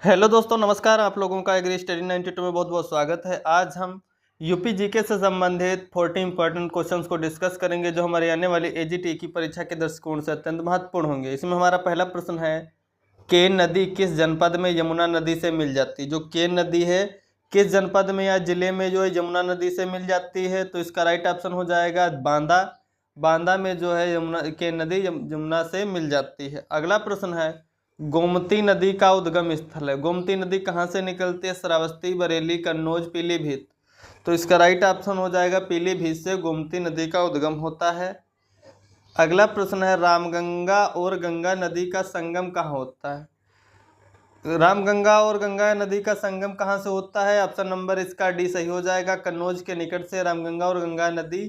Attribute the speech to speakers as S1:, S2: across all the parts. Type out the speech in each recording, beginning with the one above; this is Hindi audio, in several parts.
S1: हेलो दोस्तों, नमस्कार। आप लोगों का एग्री स्टडी 92 में बहुत बहुत स्वागत है। आज हम यूपी जीके से संबंधित 40 इंपॉर्टेंट क्वेश्चंस को डिस्कस करेंगे जो हमारे आने वाली एजीटी की परीक्षा के दृष्टिकोण से अत्यंत महत्वपूर्ण होंगे। इसमें हमारा पहला प्रश्न है, केन नदी किस जनपद में यमुना नदी से मिल जाती है। जो केन नदी है किस जनपद में या जिले में जो है यमुना नदी से मिल जाती है, तो इसका राइट ऑप्शन हो जाएगा बांदा। बांदा में जो है यमुना केन नदी यमुना से मिल जाती है। अगला प्रश्न है, गोमती नदी का उद्गम स्थल है। गोमती नदी कहाँ से निकलती है? श्रावस्ती, बरेली, कन्नौज, पीलीभीत। तो इसका राइट ऑप्शन हो जाएगा पीलीभीत से गोमती नदी का उद्गम होता है। अगला प्रश्न है, रामगंगा और गंगा नदी का संगम कहाँ होता है? रामगंगा और गंगा नदी का संगम कहाँ से होता है? ऑप्शन नंबर इसका डी सही हो जाएगा। कन्नौज के निकट से रामगंगा और गंगा नदी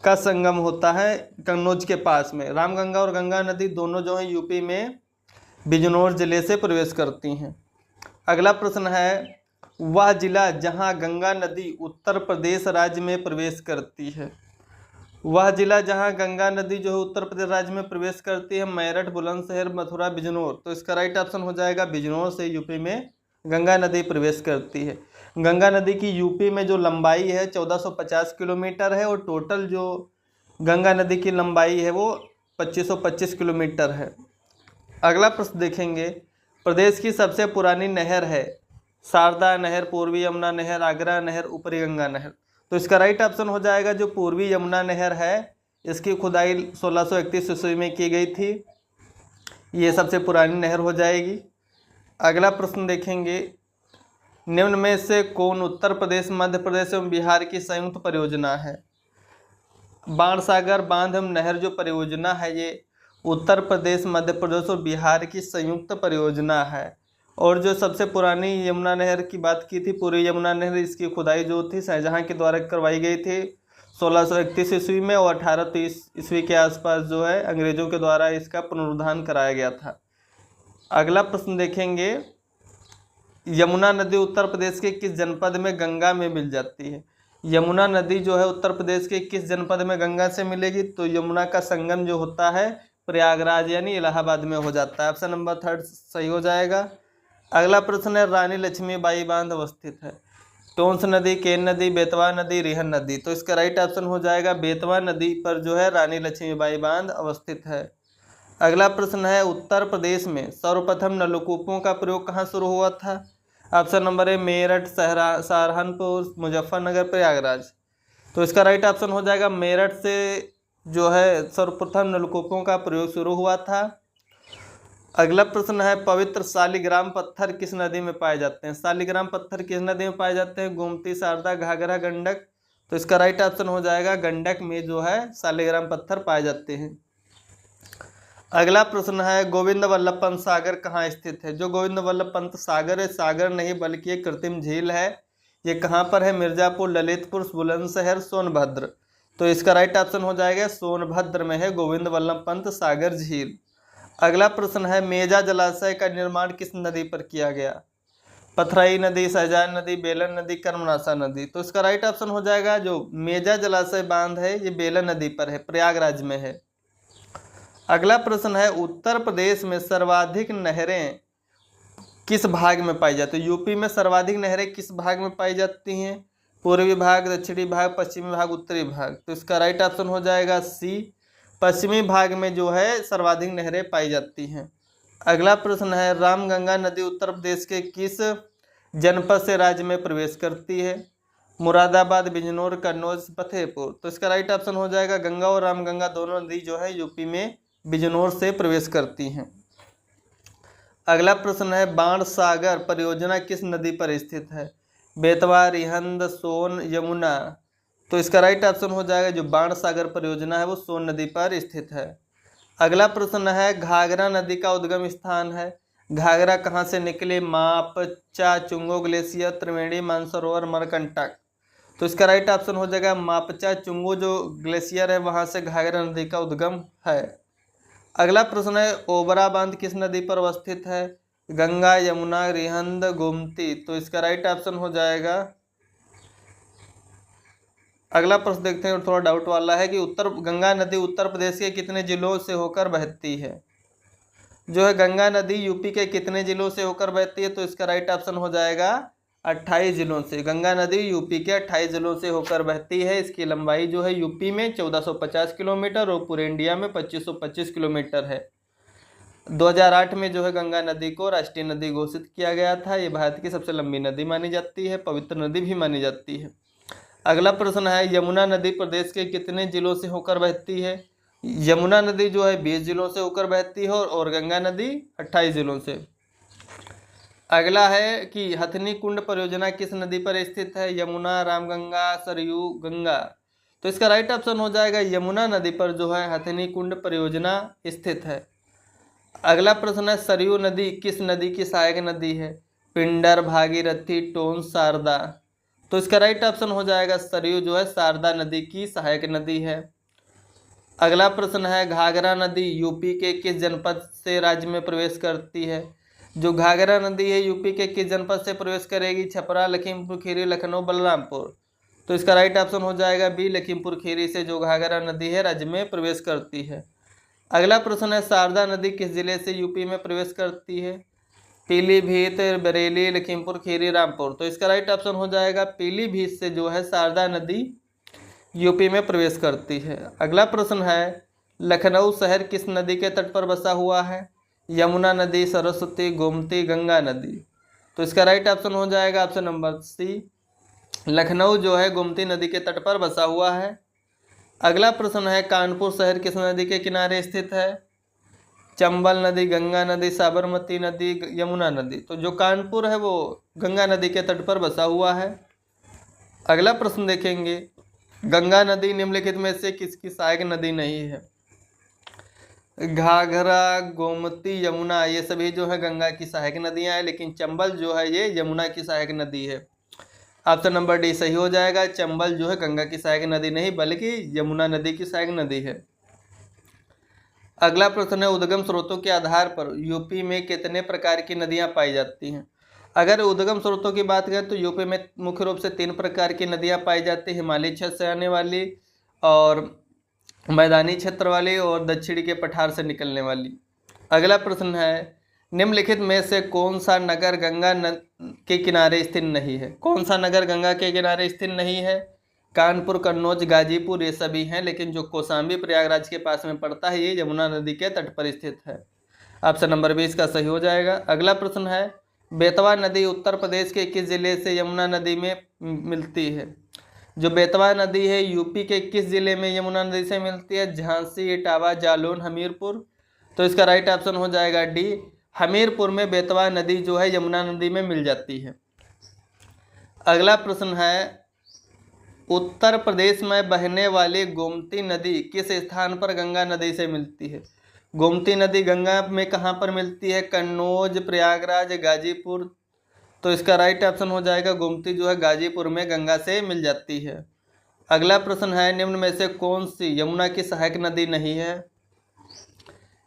S1: का संगम होता है, कन्नौज के पास में। रामगंगा और गंगा नदी दोनों जो है यूपी में बिजनौर जिले से प्रवेश करती हैं। अगला प्रश्न है, वह जिला जहां गंगा नदी उत्तर प्रदेश राज्य में प्रवेश करती है। वह जिला जहां गंगा नदी जो है उत्तर प्रदेश राज्य में प्रवेश करती है, मेरठ, बुलंदशहर, मथुरा, बिजनौर। तो इसका राइट ऑप्शन हो जाएगा बिजनौर से यूपी में गंगा नदी प्रवेश करती है। गंगा नदी की यूपी में जो लंबाई है 1450 किलोमीटर है और टोटल जो गंगा नदी की लंबाई है वो 2525 किलोमीटर है। अगला प्रश्न देखेंगे, प्रदेश की सबसे पुरानी नहर है। शारदा नहर, पूर्वी यमुना नहर, आगरा नहर, ऊपरी गंगा नहर। तो इसका राइट ऑप्शन हो जाएगा जो पूर्वी यमुना नहर है, इसकी खुदाई 1631 ईस्वी में की गई थी। ये सबसे पुरानी नहर हो जाएगी। अगला प्रश्न देखेंगे, निम्न में से कौन उत्तर प्रदेश, मध्य प्रदेश एवं बिहार की संयुक्त परियोजना है? बाणसागर बांध एवं नहर जो परियोजना है ये उत्तर प्रदेश, मध्य प्रदेश और बिहार की संयुक्त परियोजना है। और जो सबसे पुरानी यमुना नहर की बात की थी, पूर्वी यमुना नहर, इसकी खुदाई जो थी शाहजहां के द्वारा करवाई गई थी 1631 ईस्वी में, और 1830 ईस्वी के आसपास जो है अंग्रेजों के द्वारा इसका पुनरुद्धार कराया गया था। अगला प्रश्न देखेंगे, यमुना नदी उत्तर प्रदेश के किस जनपद में गंगा में मिल जाती है? यमुना नदी जो है उत्तर प्रदेश के किस जनपद में गंगा से मिलेगी? तो यमुना का संगम जो होता है प्रयागराज यानी इलाहाबाद में हो जाता है। ऑप्शन नंबर थर्ड सही हो जाएगा। अगला प्रश्न है, रानी लक्ष्मीबाई बांध अवस्थित है। टोंस नदी, केन नदी, बेतवा नदी, रिहन नदी। तो इसका राइट ऑप्शन हो जाएगा बेतवा नदी पर जो है रानी लक्ष्मीबाई बांध अवस्थित है। अगला प्रश्न है, उत्तर प्रदेश में सर्वप्रथम नलकूपों का प्रयोग कहाँ शुरू हुआ था? Option number A Meerut, Saharanpur, Muzaffarnagar, Prayagraj. तो इसका राइट ऑप्शन हो जाएगा मेरठ से जो है सर्वप्रथम नलकूपों का प्रयोग शुरू हुआ था। अगला प्रश्न है, पवित्र शालिग्राम पत्थर किस नदी में पाए जाते हैं? शालिग्राम पत्थर किस नदी में पाए जाते हैं? गोमती, शारदा, घाघरा, गंडक। तो इसका राइट ऑप्शन हो जाएगा गंडक में जो है शालिग्राम पत्थर पाए जाते हैं। अगला प्रश्न है, गोविंद वल्लभ पंत सागर कहाँ स्थित है? जो गोविंद वल्लभ पंत सागर है, सागर नहीं बल्कि एक कृत्रिम झील है। ये कहाँ पर है? मिर्जापुर, ललितपुर, बुलंदशहर, सोनभद्र। तो इसका राइट ऑप्शन हो जाएगा सोनभद्र में है गोविंद वल्लभ पंत सागर झील। अगला प्रश्न है, मेजा जलाशय का निर्माण किस नदी पर किया गया? पथराई नदी, सहजान नदी, बेलन नदी, कर्मनाशा नदी। तो इसका राइट ऑप्शन हो जाएगा जो मेजा जलाशय बांध है ये बेलन नदी पर है, प्रयागराज में है। अगला प्रश्न है, उत्तर प्रदेश में सर्वाधिक नहरें किस भाग में पाई जाती है? यूपी में सर्वाधिक नहरें किस भाग में पाई जाती हैं? पूर्वी भाग, दक्षिणी भाग, पश्चिमी भाग, उत्तरी भाग। तो इसका राइट ऑप्शन हो जाएगा सी, पश्चिमी भाग में जो है सर्वाधिक नहरें पाई जाती हैं। अगला प्रश्न है, रामगंगा नदी उत्तर प्रदेश के किस जनपद से राज्य में प्रवेश करती है? मुरादाबाद, बिजनौर, कन्नौज, फतेहपुर। तो इसका राइट ऑप्शन हो जाएगा गंगा और रामगंगा दोनों नदी जो है यूपी में बिजनौर से प्रवेश करती हैं। अगला प्रश्न है, बाणसागर परियोजना किस नदी पर स्थित है? बेतवा, रिहंद, सोन, यमुना। तो इसका राइट ऑप्शन हो जाएगा जो बाणसागर परियोजना है वो सोन नदी पर स्थित है। अगला प्रश्न है, घाघरा नदी का उद्गम स्थान है। घाघरा कहाँ से निकले? मापचा, चुंगो ग्लेशियर, त्रिवेणी, मानसरोवर, मरकंटक। तो इसका राइट ऑप्शन हो जाएगा मापचा चुंगो जो ग्लेशियर है वहाँ से घाघरा नदी का उद्गम है। अगला प्रश्न है, ओबरा बांध किस नदी पर अवस्थित है? गंगा, यमुना, रिहंद, गोमती। तो इसका राइट ऑप्शन हो जाएगा। अगला प्रश्न देखते हैं, थोड़ा डाउट वाला है कि गंगा नदी उत्तर प्रदेश के कितने जिलों से होकर बहती है? जो है गंगा नदी यूपी के कितने जिलों से होकर बहती है? तो इसका राइट ऑप्शन हो जाएगा 28 जिलों से। गंगा नदी यूपी के 28 जिलों से होकर बहती है। इसकी लंबाई जो है यूपी में 1450 किलोमीटर और पूरे इंडिया में 2525 किलोमीटर है। 2008 में जो है गंगा नदी को राष्ट्रीय नदी घोषित किया गया था। ये भारत की सबसे लंबी नदी मानी जाती है, पवित्र नदी भी मानी जाती है। अगला प्रश्न है, यमुना नदी प्रदेश के कितने जिलों से होकर बहती है? यमुना नदी जो है 20 जिलों से होकर बहती है और गंगा नदी 28 जिलों से। अगला है कि हथनी कुंड परियोजना किस नदी पर स्थित है? यमुना, रामगंगा, सरयू, गंगा। तो इसका राइट ऑप्शन हो जाएगा यमुना नदी पर जो है हथनी कुंड परियोजना स्थित है। अगला प्रश्न है, सरयू नदी किस नदी की सहायक नदी है? पिंडर, भागीरथी, टोंस, शारदा। तो इसका राइट ऑप्शन हो जाएगा सरयू जो है शारदा नदी की सहायक नदी है। अगला प्रश्न है, घाघरा नदी यूपी के किस जनपद से राज्य में प्रवेश करती है? जो घाघरा नदी है यूपी के किस जनपद से प्रवेश करेगी? छपरा, लखीमपुर खीरी, लखनऊ, बलरामपुर। तो इसका राइट ऑप्शन हो जाएगा बी, लखीमपुर खीरी से जो घाघरा नदी है राज्य में प्रवेश करती है। अगला प्रश्न है, शारदा नदी किस जिले से यूपी में प्रवेश करती है? पीलीभीत, बरेली, लखीमपुर खीरी, रामपुर। तो इसका राइट ऑप्शन हो जाएगा पीलीभीत से जो है शारदा नदी यूपी में प्रवेश करती है। अगला प्रश्न है, लखनऊ शहर किस नदी के तट पर बसा हुआ है? यमुना नदी, सरस्वती, गोमती, गंगा नदी। तो इसका राइट ऑप्शन हो जाएगा ऑप्शन नंबर सी, लखनऊ जो है गोमती नदी के तट पर बसा हुआ है। अगला प्रश्न है, कानपुर शहर किस नदी के किनारे स्थित है? चंबल नदी, गंगा नदी, साबरमती नदी, यमुना नदी। तो जो कानपुर है वो गंगा नदी के तट पर बसा हुआ है। अगला प्रश्न देखेंगे, गंगा नदी निम्नलिखित में से किसकी सहायक नदी नहीं है? घाघरा, गोमती, यमुना ये सभी जो है गंगा की सहायक नदियां हैं, लेकिन चंबल जो है ये यमुना की सहायक नदी है। ऑप्शन नंबर डी सही हो जाएगा। चंबल जो है गंगा की सहायक नदी नहीं बल्कि यमुना नदी की सहायक नदी है। अगला प्रश्न है, उद्गम स्रोतों के आधार पर यूपी में कितने प्रकार की नदियां पाई जाती हैं? अगर उद्गम स्रोतों की बात करें तो यूपी में मुख्य रूप से 3 प्रकार की नदियां पाई जाती हैं, हिमालयी क्षेत्र से आने वाली और मैदानी क्षेत्र वाली और दक्षिण के पठार से निकलने वाली। अगला प्रश्न है, निम्नलिखित में से कौन सा नगर गंगा के किनारे स्थित नहीं है? कौन सा नगर गंगा के किनारे स्थित नहीं है? कानपुर, कन्नौज, गाजीपुर ये सभी हैं, लेकिन जो कौशाम्बी प्रयागराज के पास में पड़ता है ये यमुना नदी के तट पर स्थित है। ऑप्शन नंबर 20 का सही हो जाएगा। अगला प्रश्न है, बेतवा नदी उत्तर प्रदेश के किस जिले से यमुना नदी में मिलती है? जो बेतवा नदी है यूपी के किस जिले में यमुना नदी से मिलती है? झांसी, इटावा, जालौन, हमीरपुर। तो इसका राइट ऑप्शन हो जाएगा डी, हमीरपुर में बेतवा नदी जो है यमुना नदी में मिल जाती है। अगला प्रश्न है, उत्तर प्रदेश में बहने वाली गोमती नदी किस स्थान पर गंगा नदी से मिलती है? गोमती नदी गंगा में कहाँ पर मिलती है? कन्नौज, प्रयागराज, गाजीपुर। तो इसका राइट ऑप्शन हो जाएगा गोमती जो है गाजीपुर में गंगा से मिल जाती है। अगला प्रश्न है, निम्न में से कौन सी यमुना की सहायक नदी नहीं है?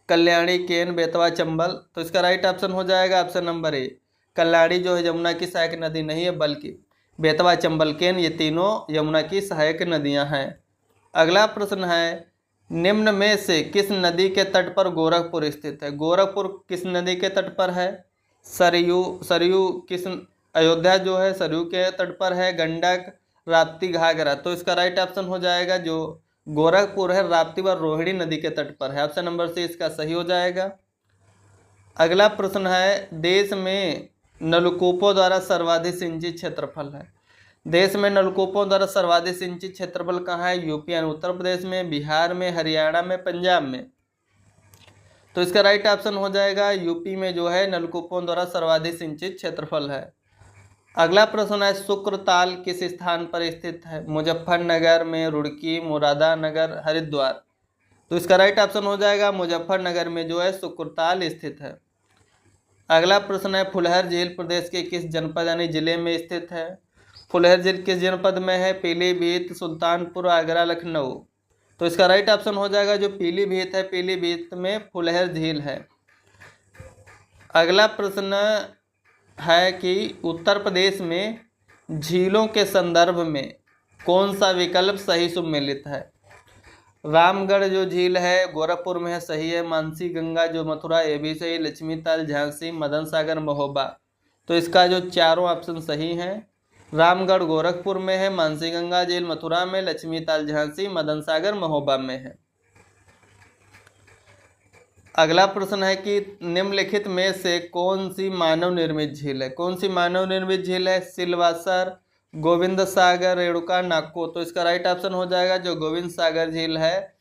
S1: कल्याणी, केन, बेतवा, चंबल। तो इसका राइट ऑप्शन हो जाएगा ऑप्शन नंबर ए, कल्याणी जो है यमुना की सहायक नदी नहीं है बल्कि बेतवा, चंबल, केन ये तीनों यमुना की सहायक नदियां हैं। अगला प्रश्न है, निम्न में से किस नदी के तट पर गोरखपुर स्थित है? गोरखपुर किस नदी के तट पर है? सरयू किस, अयोध्या जो है सरयू के तट पर है, गंडक, राप्ती, घाघरा। तो इसका राइट ऑप्शन हो जाएगा जो गोरखपुर है राप्ती व रोहिणी नदी के तट पर है। ऑप्शन नंबर सी इसका सही हो जाएगा। अगला प्रश्न है, देश में नलकूपों द्वारा सर्वाधिक सिंचित क्षेत्रफल है? देश में नलकूपों द्वारा सर्वाधिक सिंचित क्षेत्रफल कहाँ है? यूपी यानी उत्तर प्रदेश में, बिहार में, हरियाणा में, पंजाब में। तो इसका राइट ऑप्शन हो जाएगा यूपी में जो है नलकूपों द्वारा सर्वाधिक सिंचित क्षेत्रफल है। अगला प्रश्न है, शुक्रताल किस स्थान पर स्थित है? मुजफ्फरनगर में, रुड़की, मुरादानगर, हरिद्वार। तो इसका राइट ऑप्शन हो जाएगा मुजफ्फरनगर में जो है शुक्रताल स्थित है। अगला प्रश्न है, फुलहर झील प्रदेश के किस जनपद यानी जिले में स्थित है? फुलहर झील किस जनपद में है? पीलीभीत, सुल्तानपुर, आगरा, लखनऊ। तो इसका राइट ऑप्शन हो जाएगा जो पीलीभीत है, पीलीभीत में फुलहर झील है। अगला प्रश्न है कि उत्तर प्रदेश में झीलों के संदर्भ में कौन सा विकल्प सही सुमेलित है? रामगढ़ जो झील है गोरखपुर में है, सही है। मानसी गंगा जो मथुरा, ये भी सही। लक्ष्मी ताल, झांसी, मदन सागर, महोबा, तो इसका जो चारों ऑप्शन सही हैं। रामगढ़ गोरखपुर में है, मानसी गंगा झील मथुरा में, लक्ष्मी ताल झांसी, मदन सागर महोबा में है। अगला प्रश्न है कि निम्नलिखित में से कौन सी मानव निर्मित झील है? कौन सी मानव निर्मित झील है? सिलवासर, गोविंद सागर, रेणुका, नागको, तो इसका राइट ऑप्शन हो जाएगा जो गोविंद सागर झील है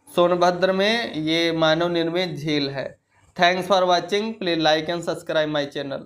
S1: सोनभद्र में, ये मानव निर्मित झील है। Thanks for watching, please like and subscribe my channel.